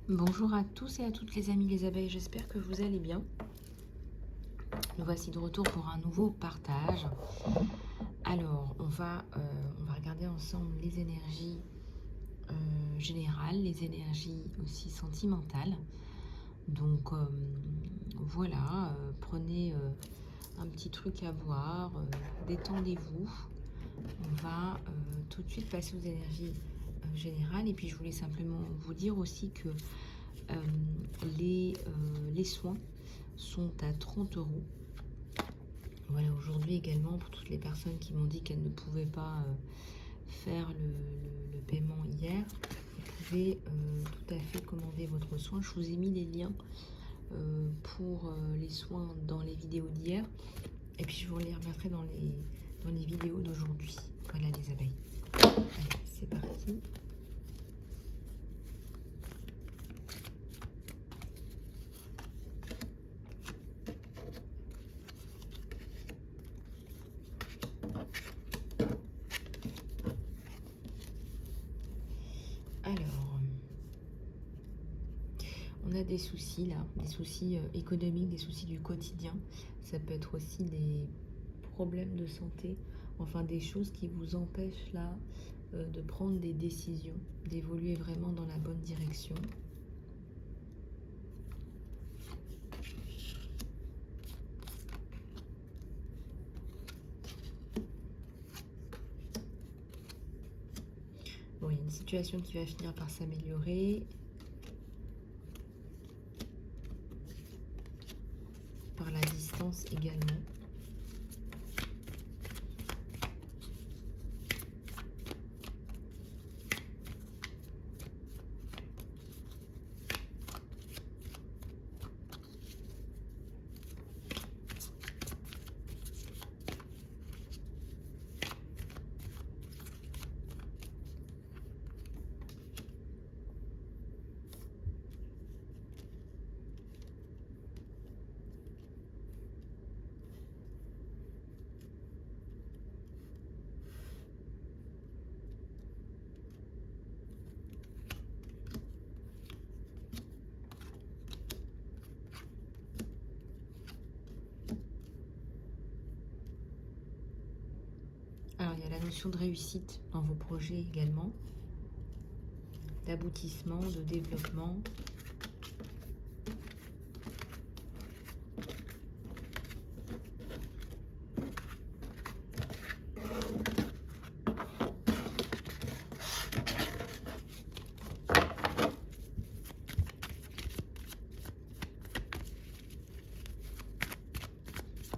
Bonjour à tous et à toutes les amis les abeilles, j'espère que vous allez bien. Nous voici de retour pour un nouveau partage. Alors, on va regarder ensemble les énergies générales, les énergies aussi sentimentales. Donc, voilà, prenez un petit truc à boire, détendez-vous. On va tout de suite passer aux énergies générales. Et puis, je voulais simplement vous dire aussi que euh, les soins sont à 30 €. Voilà, aujourd'hui également, pour toutes les personnes qui m'ont dit qu'elles ne pouvaient pas faire le paiement hier, vous pouvez tout à fait commander votre soin. Je vous ai mis les liens pour les soins dans les vidéos d'hier. Et puis je vous les remettrai dans les vidéos d'aujourd'hui. Voilà les abeilles. Allez, c'est parti. Alors, on a des soucis là, des soucis économiques, des soucis du quotidien. Ça peut être aussi des problèmes de santé, enfin des choses qui vous empêchent là de prendre des décisions, d'évoluer vraiment dans la bonne direction. Bon, il y a une situation qui va finir par s'améliorer. Par la distance également. Alors, il y a la notion de réussite dans vos projets également, d'aboutissement, de développement.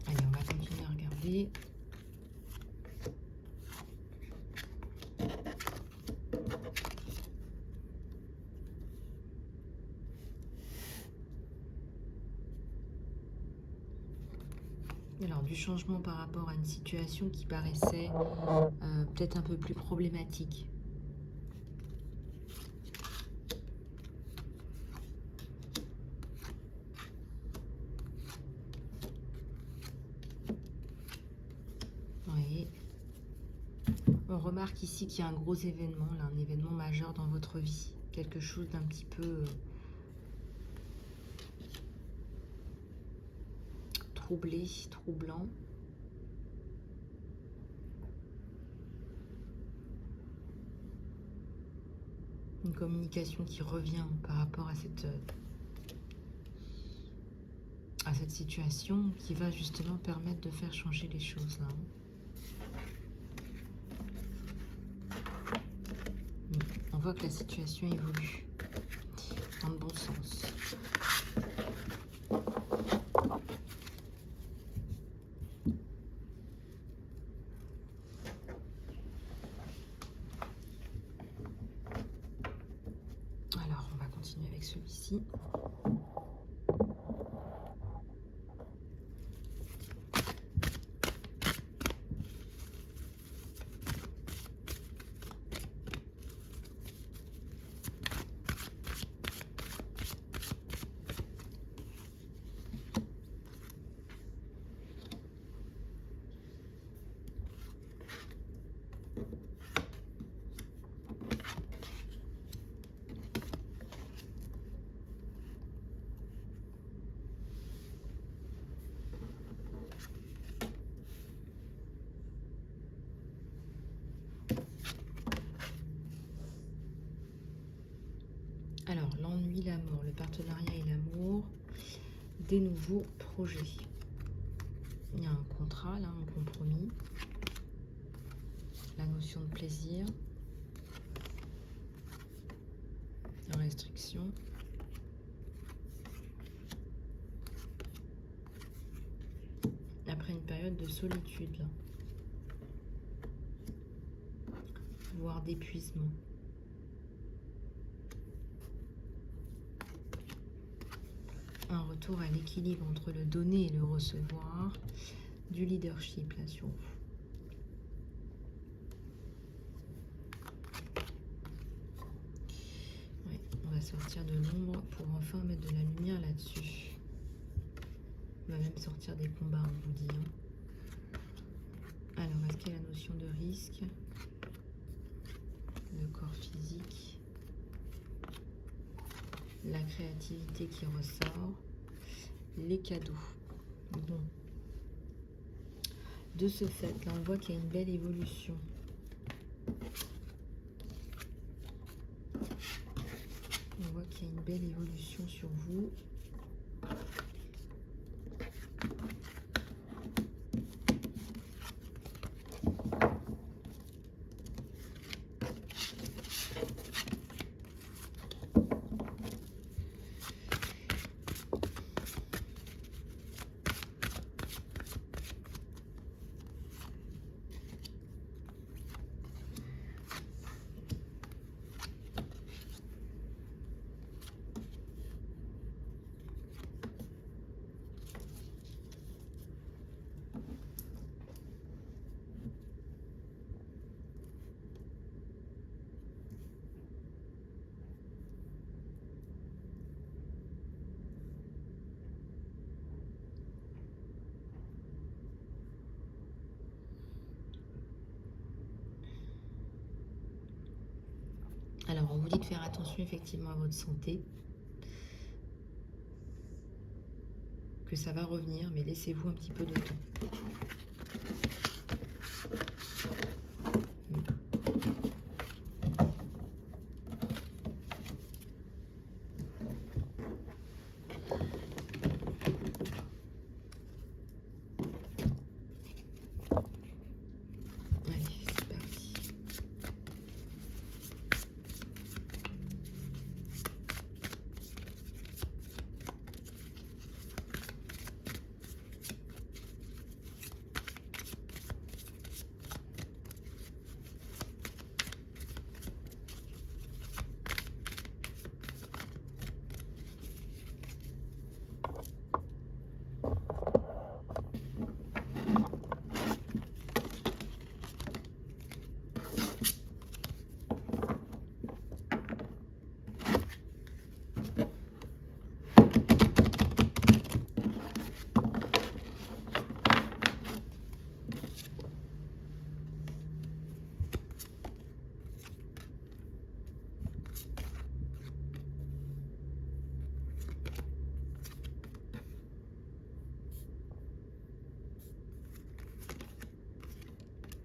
Allez, on va continuer à regarder. Alors, du changement par rapport à une situation qui paraissait peut-être un peu plus problématique. Oui. On remarque ici qu'il y a un gros événement, là, un événement majeur dans votre vie. Quelque chose d'un petit peu troublé, troublant. Une communication qui revient par rapport à cette situation qui va justement permettre de faire changer les choses là. On voit que la situation évolue dans le bon sens. Alors, on va continuer avec celui-ci. Alors, l'ennui, l'amour, le partenariat et l'amour, des nouveaux projets. Il y a un contrat, là, un compromis. La notion de plaisir. La restriction. Après une période de solitude, là. Voire d'épuisement. Un retour à l'équilibre entre le donner et le recevoir. Du leadership, là, sur vous. Ouais, on va sortir de l'ombre pour enfin mettre de la lumière là-dessus. On va même sortir des combats, on vous dit. Alors, est-ce qu'il y a la notion de risque? Le corps physique. La créativité qui ressort. Les cadeaux. Bon. De ce fait, là, on voit qu'il y a une belle évolution. On voit qu'il y a une belle évolution sur vous. Alors, on vous dit de faire attention effectivement à votre santé. Que ça va revenir, mais laissez-vous un petit peu de temps. Allez, c'est parti.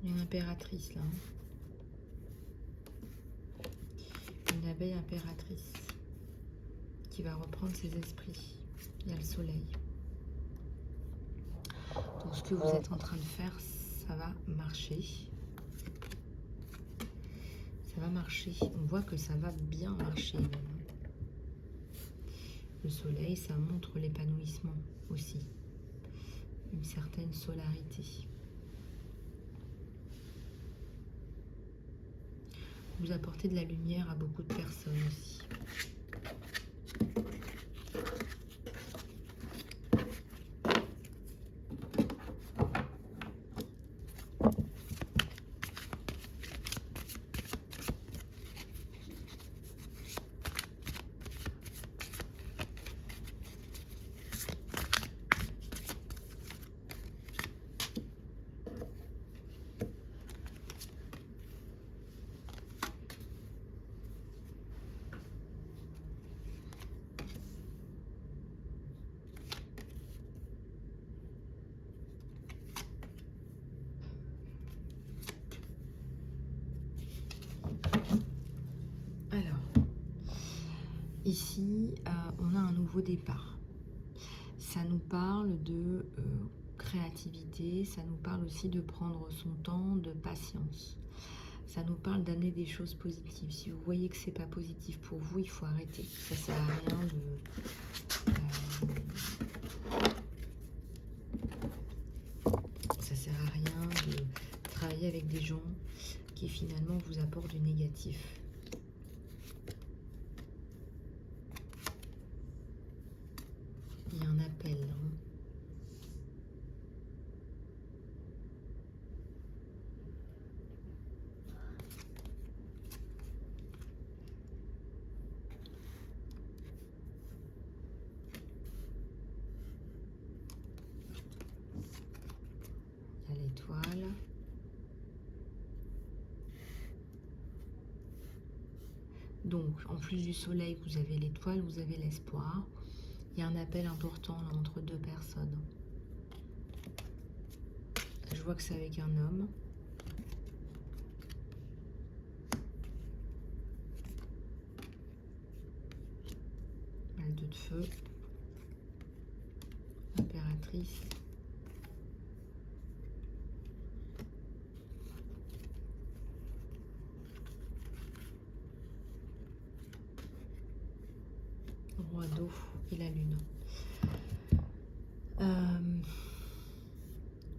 Une impératrice là. Une abeille impératrice qui va reprendre ses esprits. Il y a le soleil. Donc ce que vous êtes en train de faire, ça va marcher. Ça va marcher. On voit que ça va bien marcher même. Le soleil, ça montre l'épanouissement aussi. Une certaine solarité. Vous apportez de la lumière à beaucoup de personnes aussi. Ici, on a un nouveau départ. Ça nous parle de créativité, ça nous parle aussi de prendre son temps, de patience. Ça nous parle d'amener des choses positives. Si vous voyez que c'est pas positif pour vous, il faut arrêter. Ça sert à rien ça sert à rien de travailler avec des gens qui finalement vous apportent du négatif. Il y a un appel. Hein. Il y a l'étoile. Donc, en plus du soleil, vous avez l'étoile, vous avez l'espoir. Il y a un appel important là, entre deux personnes. Je vois que c'est avec un homme. Le 2 de feu. Impératrice. Roi d'eau et la lune.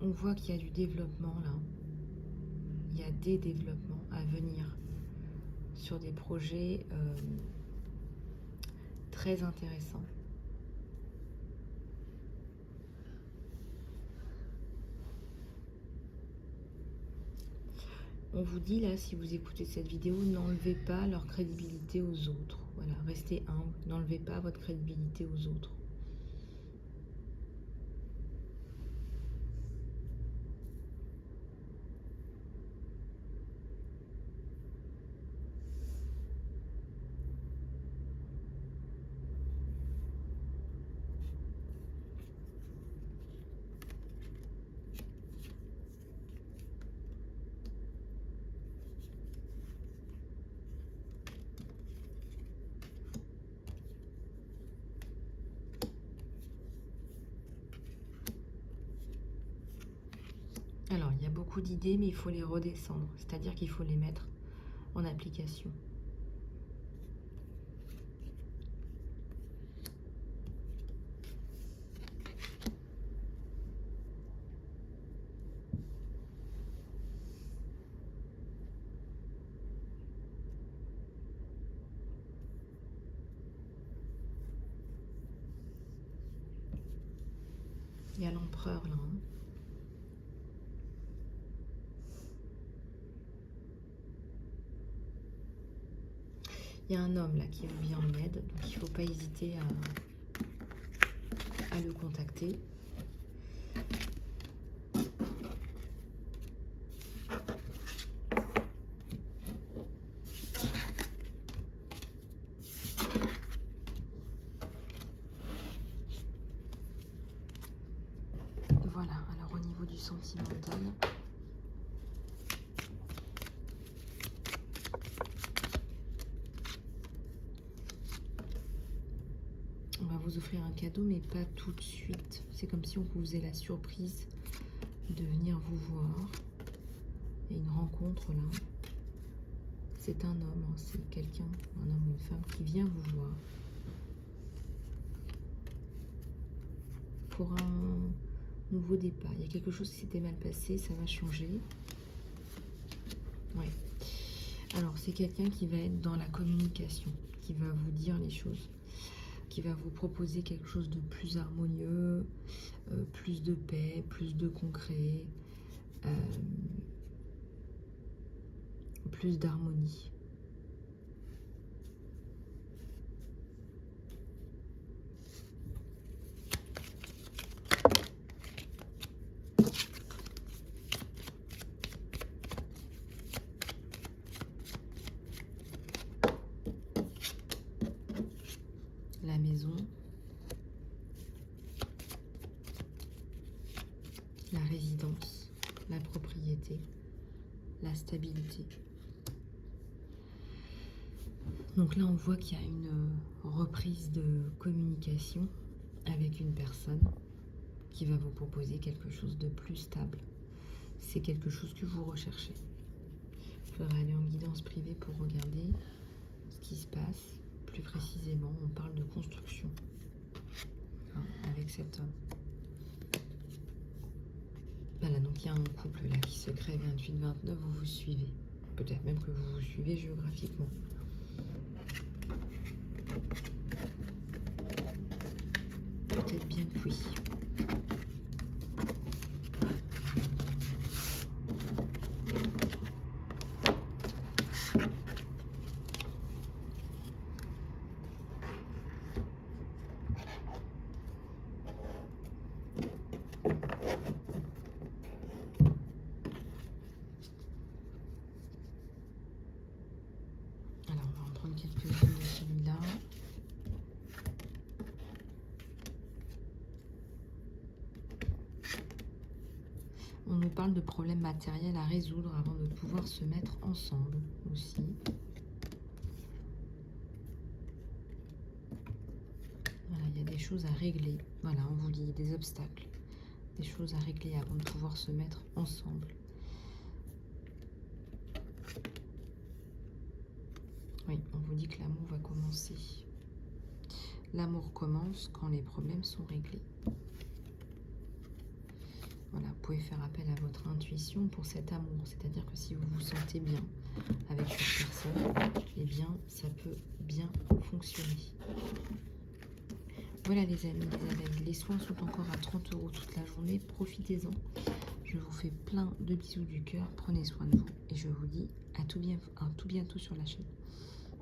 On voit qu'il y a du développement là. Il y a des développements à venir sur des projets très intéressants. On vous dit là, si vous écoutez cette vidéo, n'enlevez pas leur crédibilité aux autres. Voilà, restez humble, n'enlevez pas votre crédibilité aux autres. Alors, il y a beaucoup d'idées, mais il faut les redescendre. C'est-à-dire qu'il faut les mettre en application. Il y a l'empereur là. Hein. Il y a un homme là qui vous vient en aide, donc il ne faut pas hésiter à le contacter. Voilà, alors au niveau du sentimental, on va vous offrir un cadeau, mais pas tout de suite. C'est comme si on vous faisait la surprise de venir vous voir. Il y a une rencontre là. C'est un homme, hein, c'est quelqu'un, un homme ou une femme qui vient vous voir. Pour un nouveau départ. Il y a quelque chose qui s'était mal passé, ça va changer. Ouais. Alors, c'est quelqu'un qui va être dans la communication, qui va vous dire les choses, qui va vous proposer quelque chose de plus harmonieux, plus de paix, plus de concret, plus d'harmonie. La maison, la résidence, la propriété, la stabilité. Donc là, on voit qu'il y a une reprise de communication avec une personne qui va vous proposer quelque chose de plus stable. C'est quelque chose que vous recherchez. Il faudra aller en guidance privée pour regarder ce qui se passe. Plus précisément, on parle de construction avec cet homme. Voilà, donc il y a un couple là qui se crée 28-29, vous vous suivez. Peut-être même que vous vous suivez géographiquement. Peut-être bien que oui. Alors, on va en prendre quelques-unes de celui-là. On nous parle de problèmes matériels à résoudre avant de pouvoir se mettre ensemble aussi. Voilà, il y a des choses à régler. Voilà, on vous dit des obstacles. Des choses à régler avant de pouvoir se mettre ensemble. Oui, on vous dit que l'amour va commencer. L'amour commence quand les problèmes sont réglés. Voilà, vous pouvez faire appel à votre intuition pour cet amour. C'est-à-dire que si vous vous sentez bien avec cette personne, eh bien, ça peut bien fonctionner. Voilà les amis, les abeilles. Les soins sont encore à 30 € toute la journée. Profitez-en. Je vous fais plein de bisous du cœur. Prenez soin de vous. Et je vous dis à tout bientôt sur la chaîne.